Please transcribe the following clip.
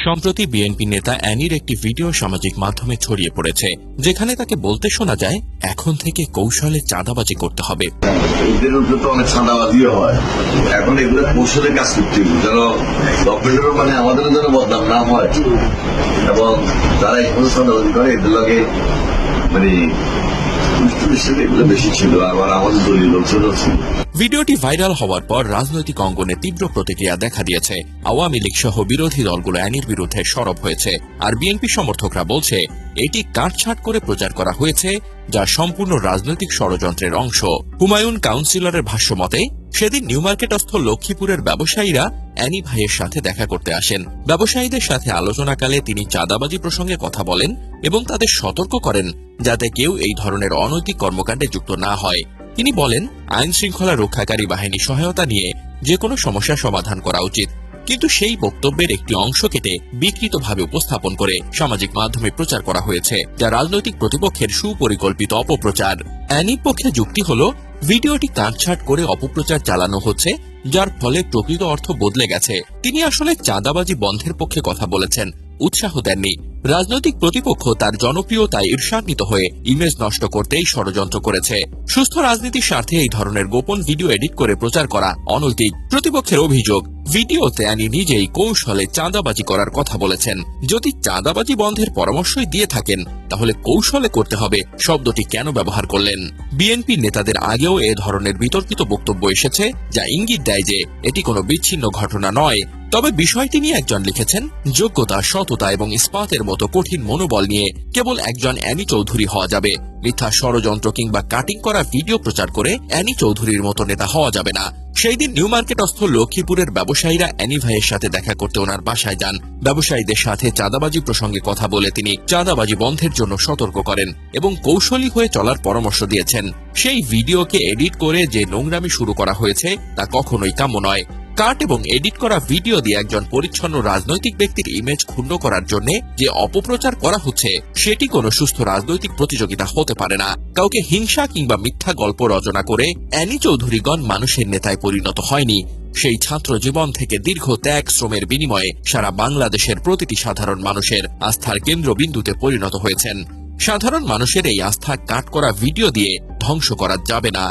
সম্প্রতি বিএনপি নেতা অ্যানির একটি ভিডিও সামাজিক মাধ্যমে ছড়িয়ে পড়েছে, যেখানে তাকে বলতে শোনা যায় এখন থেকে কৌশলে চাঁদাবাজি করতে হবে। এদের উপরে তো অনেক চাঁদাবাজিও হয়, এখন এগুলো কৌশলে কাজ করতে হবে যেন গভর্নমেন্টেরও মানে আমাদেরও যেন বদনাম না হয়, এবং যারা এগুলো চাঁদাবাজি করে এদের লগে মানে বেশি ছিল, আবার আমাদের দলীয় লোকজনও ছিল। ভিডিওটি ভাইরাল হওয়ার পর রাজনৈতিক অঙ্গনে তীব্র প্রতিক্রিয়া দেখা দিয়েছে। আওয়ামী লীগ সহ বিরোধী দলগুলো অ্যানির বিরুদ্ধে সরব হয়েছে, আর বিএনপি সমর্থকরা বলছে এটি কাটছাঁট করে প্রচার করা হয়েছে, যা সম্পূর্ণ রাজনৈতিক ষড়যন্ত্রের অংশ। হুমায়ুন কাউন্সিলরের ভাষ্যমতে সেদিন নিউ মার্কেটস্থ লক্ষ্মীপুরের ব্যবসায়ীরা অ্যানি ভাইয়ের সাথে দেখা করতে আসেন। ব্যবসায়ীদের সাথে আলোচনাকালে তিনি চাঁদাবাজি প্রসঙ্গে কথা বলেন এবং তাদের সতর্ক করেন যাতে কেউ এই ধরনের অনৈতিক কর্মকাণ্ডে যুক্ত না হয়। তিনি বলেন আইন শৃঙ্খলা রক্ষাকারী বাহিনী সহায়তা নিয়ে যে কোনো সমস্যা সমাধান করা উচিত, কিন্তু সেই বক্তব্যের একটি অংশ কেটে বিকৃতভাবে উপস্থাপন করে সামাজিক মাধ্যমে প্রচার করা হয়েছে, যা রাজনৈতিক প্রতিপক্ষের সুপরিকল্পিত অপপ্রচার। অ্যানির পক্ষে যুক্তি হল ভিডিওটি কাটছাঁট করে অপপ্রচার চালানো হচ্ছে, যার ফলে প্রকৃত অর্থ বদলে গেছে। তিনি আসলে চাঁদাবাজি বন্ধের পক্ষে কথা বলেছেন, উৎসাহ দেননি। রাজনৈতিক প্রতিপক্ষ তার জনপ্রিয়তায় ঈর্ষান্বিত হয়ে ইমেজ নষ্ট করতেই ষড়যন্ত্র করেছে। সুস্থ রাজনীতির স্বার্থে এই ধরনের গোপন ভিডিও এডিট করে প্রচার করা অনৈতিক। প্রতিপক্ষের অভিযোগ, ভিডিওতে অ্যানি নিজেই কৌশলে চাঁদাবাজি করার কথা বলেছেন। যদি চাঁদাবাজি বন্ধের পরামর্শই দিয়ে থাকেন, তাহলে কৌশলে করতে হবে শব্দটি কেন ব্যবহার করলেন? বিএনপি নেতাদের আগেও এ ধরনের বিতর্কিত বক্তব্য এসেছে, যা ইঙ্গিত দেয় যে এটি কোনো বিচ্ছিন্ন ঘটনা নয়। তবে বিষয়টি নিয়ে একজন লিখেছেন, যোগ্যতা, সততা এবং ইস্পাতের মতো কঠিন মনোবল নিয়ে কেবল একজন অ্যানি চৌধুরী হওয়া যাবে। মিথ্যা ষড়যন্ত্র কিংবা কাটিং করা ভিডিও প্রচার করে অ্যানি চৌধুরীর মতো নেতা হওয়া যাবে না। সেই দিন নিউ মার্কেটস্থ লক্ষ্মীপুরের ব্যবসায়ীরা অ্যানি ভাইয়ের সাথে দেখা করতে ওনার বাসায় যান। ব্যবসায়ীদের সাথে চাঁদাবাজি প্রসঙ্গে কথা বলে তিনি চাঁদাবাজি বন্ধের জন্য সতর্ক করেন এবং কৌশলী হয়ে চলার পরামর্শ দিয়েছেন। সেই ভিডিওকে এডিট করে যে নোংরামি শুরু করা হয়েছে তা কখনোই কাম্য নয়। কাট এবং এডিট করা ভিডিও দিয়ে একজন পরিচ্ছন্ন রাজনৈতিক ব্যক্তির ইমেজ ক্ষুণ্ণ করার জন্য যে অপপ্রচার করা হচ্ছে, সেটি কোনো সুস্থ রাজনৈতিক প্রতিযোগিতা হতে পারে না। কাউকে হিংসা কিংবা মিথ্যা গল্প রচনা করে অ্যানি চৌধুরীগণ মানুষের নেতায় পরিণত হয়নি। সেই ছাত্র জীবন থেকে দীর্ঘ ত্যাগ শ্রমের বিনিময়ে সারা বাংলাদেশের প্রতিটি সাধারণ মানুষের আস্থার কেন্দ্রবিন্দুতে পরিণত হয়েছেন। সাধারণ মানুষের এই আস্থা কাট করা ভিডিও দিয়ে ধ্বংস করা যাবে না।